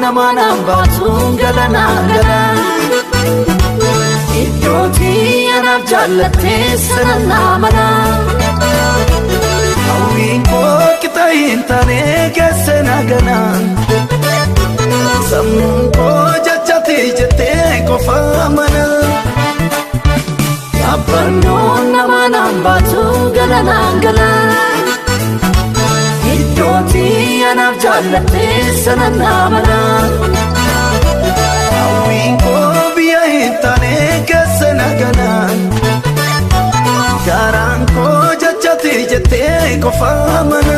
namanaan baatuun galanaan gala iddootii anaaf jaallattee sanan naamana hawwiin koo qixa hin taane geesse nagana sammuun koo jajjatee jettee qofa mana abbannoon namanaan baatuun galanaan gala iddootii anaaf jaallattee sanan naamana hawwiin koo biyya hin taane geesse nagana garaan koo jajjatee jettee qofa mana